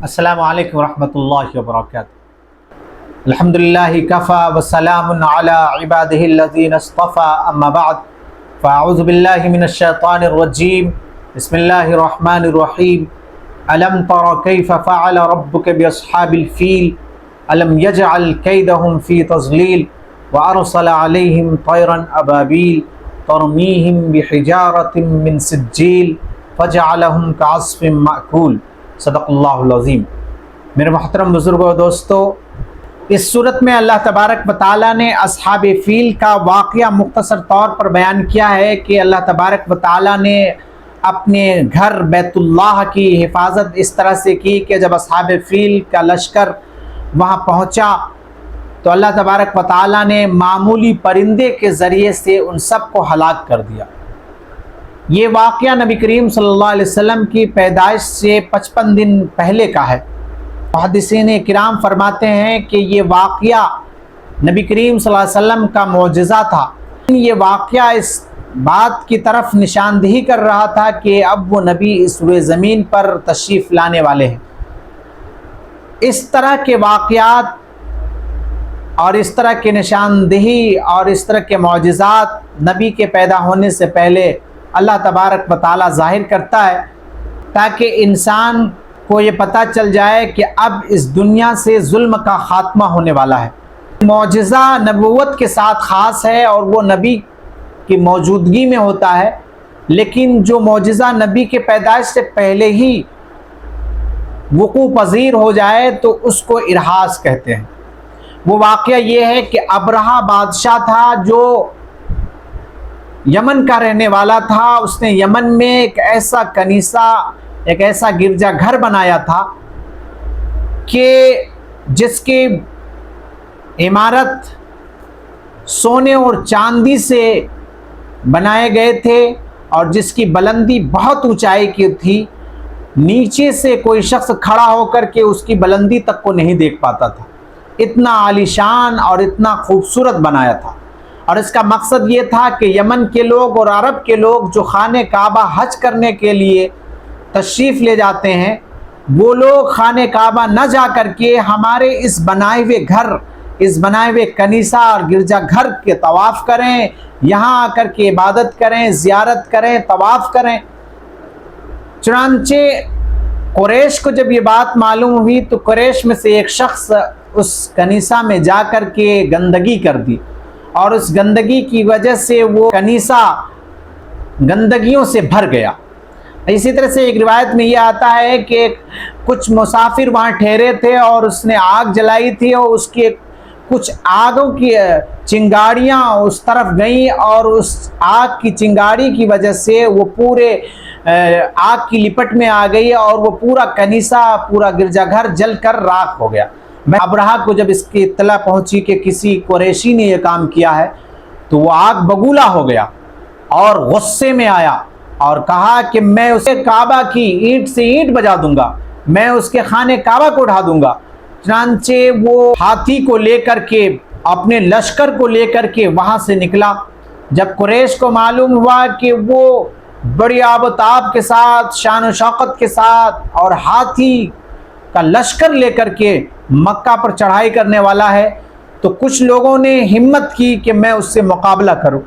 السلام علیکم ورحمۃ اللہ وبرکاتہ۔ الحمدللہ کفا وسلام علی عبادہ الذین اصطفى، اما بعد فاعوذ باللہ من الشیطان الرجیم، بسم اللہ الرحمن الرحیم۔ الم تر کیف فعل ربک باصحاب الفیل الم یجعل کیدہم فی تضلیل وارسل علیہم طیرا ابابیل ترمیہم بحجارۃ من سجیل فجعلہم کعصف مأکول۔ صدق اللہ العظیم۔ میرے محترم بزرگوں و دوستو، اس صورت میں اللہ تبارک و تعالیٰ نے اصحاب فیل کا واقعہ مختصر طور پر بیان کیا ہے کہ اللہ تبارک و تعالیٰ نے اپنے گھر بیت اللہ کی حفاظت اس طرح سے کی کہ جب اصحاب فیل کا لشکر وہاں پہنچا تو اللہ تبارک و تعالیٰ نے معمولی پرندے کے ذریعے سے ان سب کو ہلاک کر دیا۔ یہ واقعہ نبی کریم صلی اللہ علیہ وسلم کی پیدائش سے 55 دن پہلے کا ہے۔ محدثین کرام فرماتے ہیں کہ یہ واقعہ نبی کریم صلی اللہ علیہ وسلم کا معجزہ تھا۔ یہ واقعہ اس بات کی طرف نشاندہی کر رہا تھا کہ اب وہ نبی اس روئے زمین پر تشریف لانے والے ہیں۔ اس طرح کے واقعات اور اس طرح کے نشاندہی اور اس طرح کے معجزات نبی کے پیدا ہونے سے پہلے اللہ تبارک و تعالیٰ ظاہر کرتا ہے تاکہ انسان کو یہ پتہ چل جائے کہ اب اس دنیا سے ظلم کا خاتمہ ہونے والا ہے۔ معجزہ نبوت کے ساتھ خاص ہے اور وہ نبی کی موجودگی میں ہوتا ہے، لیکن جو معجزہ نبی کے پیدائش سے پہلے ہی وقوع پذیر ہو جائے تو اس کو ارہاس کہتے ہیں۔ وہ واقعہ یہ ہے کہ ابرہہ بادشاہ تھا جو یمن کا رہنے والا تھا۔ اس نے یمن میں ایک ایسا کنیسہ، ایک ایسا گرجا گھر بنایا تھا کہ جس کی عمارت سونے اور چاندی سے بنائے گئے تھے اور جس کی بلندی بہت اونچائی کی تھی۔ نیچے سے کوئی شخص کھڑا ہو کر کے اس کی بلندی تک کو نہیں دیکھ پاتا تھا، اتنا عالیشان اور اتنا خوبصورت بنایا تھا۔ اور اس کا مقصد یہ تھا کہ یمن کے لوگ اور عرب کے لوگ جو خانہ کعبہ حج کرنے کے لیے تشریف لے جاتے ہیں، وہ لوگ خانہ کعبہ نہ جا کر کے ہمارے اس بنائے ہوئے گھر، اس بنائے ہوئے کنیسہ اور گرجا گھر کے طواف کریں، یہاں آ کر کے عبادت کریں، زیارت کریں، طواف کریں۔ چنانچہ قریش کو جب یہ بات معلوم ہوئی تو قریش میں سے ایک شخص اس کنیسہ میں جا کر کے گندگی کر دی، اور اس گندگی کی وجہ سے وہ کنیسہ گندگیوں سے بھر گیا۔ اسی طرح سے ایک روایت میں یہ آتا ہے کہ کچھ مسافر وہاں ٹھہرے تھے اور اس نے آگ جلائی تھی اور اس کی کچھ آگوں کی چنگاڑیاں اس طرف گئیں اور اس آگ کی چنگاڑی کی وجہ سے وہ پورے آگ کی لپٹ میں آ گئی اور وہ پورا کنیسہ، پورا گرجا گھر جل کر راکھ ہو گیا۔ ابرہہ کو جب اس کی اطلاع پہنچی کہ کسی قریشی نے یہ کام کیا ہے تو وہ آگ بگولا ہو گیا اور غصے میں آیا اور کہا کہ میں اسے کعبہ کی اینٹ سے اینٹ بجا دوں گا، میں اس کے خانہ کعبہ کو اٹھا دوں گا۔ چنانچہ وہ ہاتھی کو لے کر کے، اپنے لشکر کو لے کر کے وہاں سے نکلا۔ جب قریش کو معلوم ہوا کہ وہ بڑی آب و تاب کے ساتھ، شان و شوقت کے ساتھ اور ہاتھی کا لشکر لے کر کے مکہ پر چڑھائی کرنے والا ہے، تو کچھ لوگوں نے ہمت کی کہ میں اس سے مقابلہ کروں۔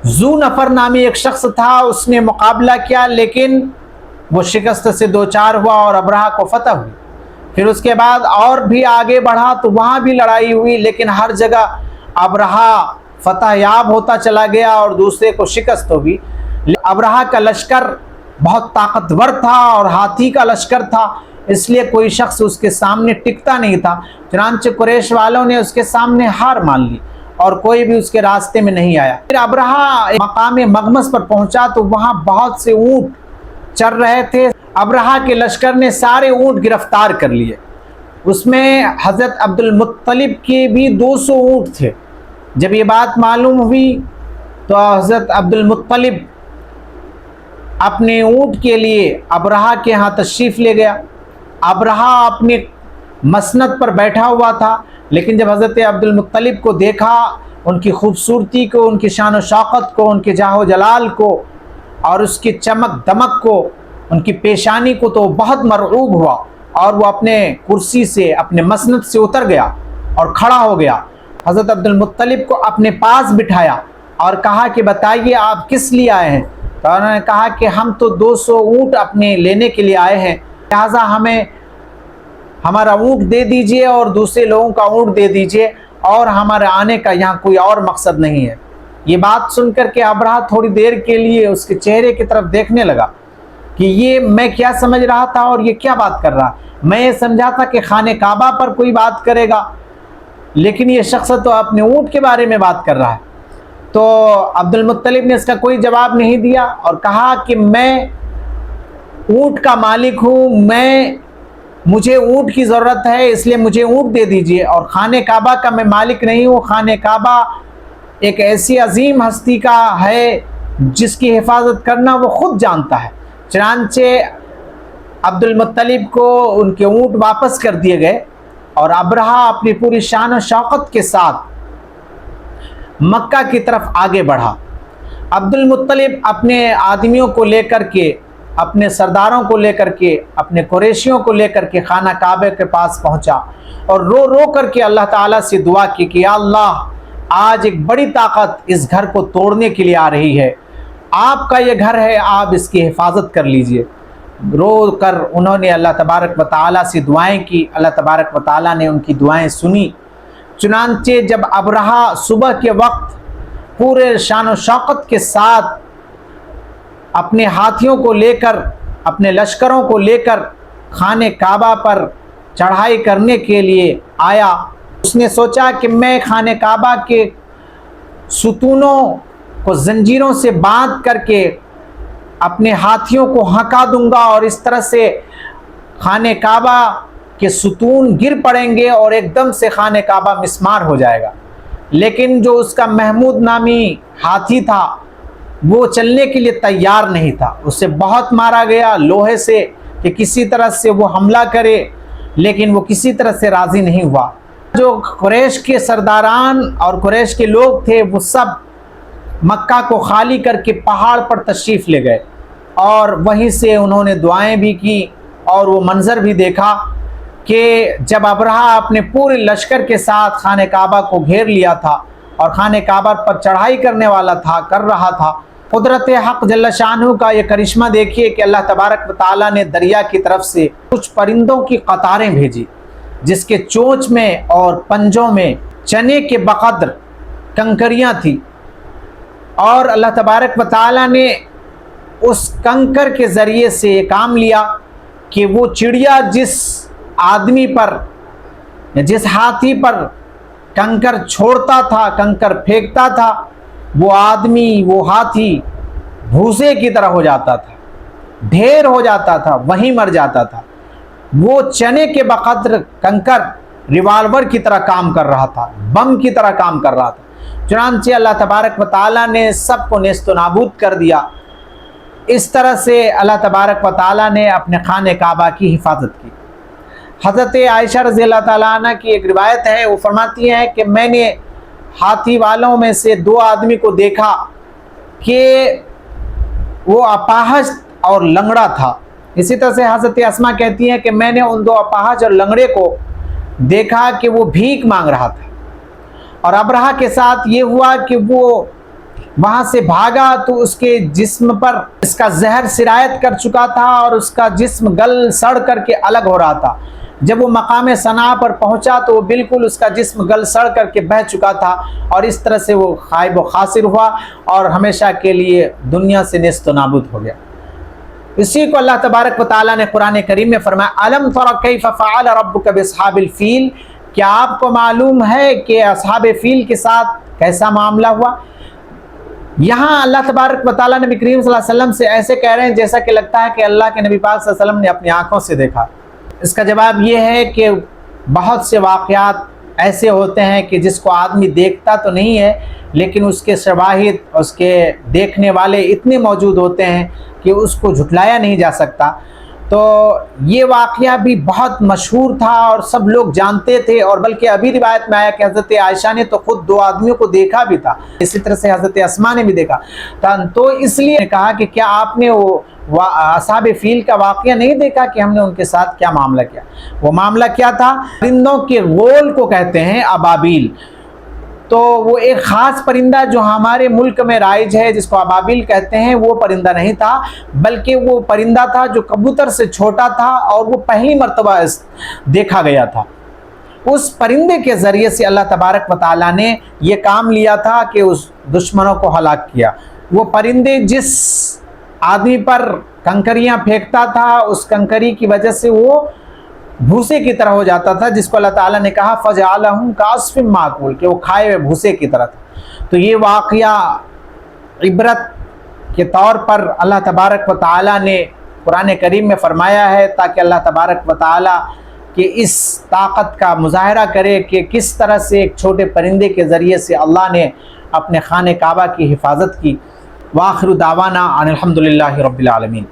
ذو نفر نامی ایک شخص تھا، اس نے مقابلہ کیا لیکن وہ شکست سے دوچار ہوا اور ابرہہ کو فتح ہوئی۔ پھر اس کے بعد اور بھی آگے بڑھا تو وہاں بھی لڑائی ہوئی، لیکن ہر جگہ ابرہہ فتح یاب ہوتا چلا گیا اور دوسرے کو شکست ہوگی۔ ابرہہ کا لشکر بہت طاقتور تھا اور ہاتھی کا لشکر تھا، اس لیے کوئی شخص اس کے سامنے ٹکتا نہیں تھا۔ چنانچہ قریش والوں نے اس کے سامنے ہار مان لی اور کوئی بھی اس کے راستے میں نہیں آیا۔ پھر ابرہہ مقام مغمس پر پہنچا تو وہاں بہت سے اونٹ چر رہے تھے۔ ابرہہ کے لشکر نے سارے اونٹ گرفتار کر لیے، اس میں حضرت عبد المطلب کے بھی 200 اونٹ تھے۔ جب یہ بات معلوم ہوئی تو حضرت عبد المطلب اپنے اونٹ کے لیے ابرہہ کے ہاں تشریف لے گیا۔ ابرہہ اپنے مسند پر بیٹھا ہوا تھا، لیکن جب حضرت عبد المطلب کو دیکھا، ان کی خوبصورتی کو، ان کی شان و شوقت کو، ان کے جاہ و جلال کو اور اس کی چمک دمک کو، ان کی پیشانی کو، تو بہت مرعوب ہوا اور وہ اپنے کرسی سے اپنے مسند سے اتر گیا اور کھڑا ہو گیا. حضرت عبد المطلب کو اپنے پاس بٹھایا اور کہا کہ بتائیے آپ کس لیے آئے ہیں؟ تو انہوں نے کہا کہ ہم تو 200 اونٹ اپنے لینے کے لیے آئے ہیں، لہٰذا ہمیں ہمارا اونٹ دے دیجئے اور دوسرے لوگوں کا اونٹ دے دیجئے، اور ہمارے آنے کا یہاں کوئی اور مقصد نہیں ہے. یہ بات سن کر کے ابرہہ تھوڑی دیر کے لیے اس کے چہرے کی طرف دیکھنے لگا کہ یہ میں کیا سمجھ رہا تھا اور یہ کیا بات کر رہا. میں یہ سمجھا تھا کہ خانہ کعبہ پر کوئی بات کرے گا، لیکن یہ شخص تو اپنے اونٹ کے بارے میں بات کر رہا ہے. تو عبد المطلب نے اس کا کوئی جواب نہیں دیا اور کہا کہ میں اونٹ کا مالک ہوں، مجھے اونٹ کی ضرورت ہے، اس لیے مجھے اونٹ دے دیجئے، اور خانہ کعبہ کا میں مالک نہیں ہوں. خانہ کعبہ ایک ایسی عظیم ہستی کا ہے جس کی حفاظت کرنا وہ خود جانتا ہے. چنانچہ عبد المطلب کو ان کے اونٹ واپس کر دیے گئے اور ابرہہ اپنی پوری شان و شوقت کے ساتھ مکہ کی طرف آگے بڑھا. عبد المطلب اپنے آدمیوں کو لے کر کے، اپنے سرداروں کو لے کر کے، اپنے قریشیوں کو لے کر کے خانہ کعبہ کے پاس پہنچا اور رو رو کر کے اللہ تعالیٰ سے دعا کی کہ یا اللہ، آج ایک بڑی طاقت اس گھر کو توڑنے کے لیے آ رہی ہے، آپ کا یہ گھر ہے، آپ اس کی حفاظت کر لیجئے. رو کر انہوں نے اللہ تبارک و تعالیٰ سے دعائیں کی. اللہ تبارک و تعالیٰ نے ان کی دعائیں سنی. چنانچہ جب ابرہہ صبح کے وقت پورے شان و شوقت کے ساتھ اپنے ہاتھیوں کو لے کر، اپنے لشکروں کو لے کر خانہ کعبہ پر چڑھائی کرنے کے لیے آیا، اس نے سوچا کہ میں خانہ کعبہ کے ستونوں کو زنجیروں سے باندھ کر کے اپنے ہاتھیوں کو ہنکا دوں گا اور اس طرح سے خانہ کعبہ کے ستون گر پڑیں گے اور ایک دم سے خانہ کعبہ مسمار ہو جائے گا. لیکن جو اس کا محمود نامی ہاتھی تھا وہ چلنے کے لیے تیار نہیں تھا. اسے بہت مارا گیا لوہے سے کہ کسی طرح سے وہ حملہ کرے، لیکن وہ کسی طرح سے راضی نہیں ہوا. جو قریش کے سرداران اور قریش کے لوگ تھے وہ سب مکہ کو خالی کر کے پہاڑ پر تشریف لے گئے اور وہیں سے انہوں نے دعائیں بھی کی اور وہ منظر بھی دیکھا کہ جب ابرہہ اپنے پورے لشکر کے ساتھ خانہ کعبہ کو گھیر لیا تھا اور خانہ کعبہ پر چڑھائی کرنے والا تھا، کر رہا تھا. قدرت حق جل شانہ کا یہ کرشمہ دیکھیے کہ اللہ تبارک و تعالیٰ نے دریا کی طرف سے کچھ پرندوں کی قطاریں بھیجی جس کے چونچ میں اور پنجوں میں چنے کے بقدر کنکریاں تھیں، اور اللہ تبارک و تعالیٰ نے اس کنکر کے ذریعے سے یہ کام لیا کہ وہ چڑیا جس آدمی پر، جس ہاتھی پر کنکر چھوڑتا تھا، کنکر پھینکتا تھا، وہ آدمی، وہ ہاتھی بھوسے کی طرح ہو جاتا تھا، ڈھیر ہو جاتا تھا، وہیں مر جاتا تھا. وہ چنے کے بقدر کنکر ریوالور کی طرح کام کر رہا تھا، بم کی طرح کام کر رہا تھا. چنانچہ اللہ تبارک و تعالیٰ نے سب کو نیست و نابود کر دیا. اس طرح سے اللہ تبارک و تعالیٰ نے اپنے خانہ کعبہ کی حفاظت کی. حضرت عائشہ رضی اللہ تعالیٰ عنہ کی ایک روایت ہے، وہ فرماتی ہیں کہ میں نے ہاتھی والوں میں سے 2 آدمی کو دیکھا کہ وہ اپاہج اور لنگڑا تھا. اسی طرح سے حضرت اسماء کہتی ہیں کہ میں نے ان 2 اپاہج اور لنگڑے کو دیکھا کہ وہ بھیک مانگ رہا تھا، اور ابرہہ کے ساتھ یہ ہوا کہ وہ وہاں سے بھاگا تو اس کے جسم پر اس کا زہر سرایت کر چکا تھا اور اس کا جسم گل سڑ کر کے الگ ہو رہا تھا. جب وہ مقام صنعاء پر پہنچا تو وہ بالکل اس کا جسم گل سڑ کر کے بہہ چکا تھا، اور اس طرح سے وہ خائب و خاسر ہوا اور ہمیشہ کے لیے دنیا سے نیست و نابود ہو گیا. اسی کو اللہ تبارک و تعالیٰ نے قرآن کریم میں فرمایا الم تر کیف فعل ربک باصحاب الفیل، کیا آپ کو معلوم ہے کہ اصحاب فیل کے ساتھ کیسا معاملہ ہوا. یہاں اللہ تبارک و تعالیٰ نبی کریم صلی اللہ علیہ وسلم سے ایسے کہہ رہے ہیں جیسا کہ لگتا ہے کہ اللہ کے نبی پاک صلی اللہ علیہ وسلم نے اپنی آنکھوں سے دیکھا. اس کا جواب یہ ہے کہ بہت سے واقعات ایسے ہوتے ہیں کہ جس کو آدمی دیکھتا تو نہیں ہے، لیکن اس کے شواہد، اس کے دیکھنے والے اتنے موجود ہوتے ہیں کہ اس کو جھٹلایا نہیں جا سکتا. تو یہ واقعہ بھی بہت مشہور تھا اور سب لوگ جانتے تھے، اور بلکہ ابھی روایت میں آیا کہ حضرت عائشہ نے تو خود 2 آدمیوں کو دیکھا بھی تھا، اسی طرح سے حضرت اسماء نے بھی دیکھا تھا۔ تو اس لیے کہا کہ کیا آپ نے وہ اصحاب فیل کا واقعہ نہیں دیکھا کہ ہم نے ان کے ساتھ کیا معاملہ کیا؟ وہ معاملہ کیا تھا؟ پرندوں کے غول کو کہتے ہیں ابابیل۔ تو وہ ایک خاص پرندہ جو ہمارے ملک میں رائج ہے جس کو ابابیل کہتے ہیں، وہ پرندہ نہیں تھا، بلکہ وہ پرندہ تھا جو کبوتر سے چھوٹا تھا اور وہ پہلی مرتبہ دیکھا گیا تھا۔ اس پرندے کے ذریعے سے اللہ تبارک و تعالیٰ نے یہ کام لیا تھا کہ اس دشمنوں کو ہلاک کیا۔ وہ پرندے جس آدمی پر کنکریاں پھینکتا تھا، اس کنکری کی وجہ سے وہ بھوسے کی طرح ہو جاتا تھا، جس کو اللہ تعالیٰ نے کہا فَجَعَلَهُمْ كَعَصْفٍ مَّأْكُولٍ، کہ وہ کھائے ہوئے بھوسے کی طرح تھا۔ تو یہ واقعہ عبرت کے طور پر اللہ تبارک و تعالیٰ نے قرآن کریم میں فرمایا ہے، تاکہ اللہ تبارک و تعالیٰ کہ اس طاقت کا مظاہرہ کرے کہ کس طرح سے ایک چھوٹے پرندے کے ذریعے سے اللہ نے اپنے خانہ کعبہ کی حفاظت کی۔ وآخر دعوانا ان الحمد للہ رب العالمین۔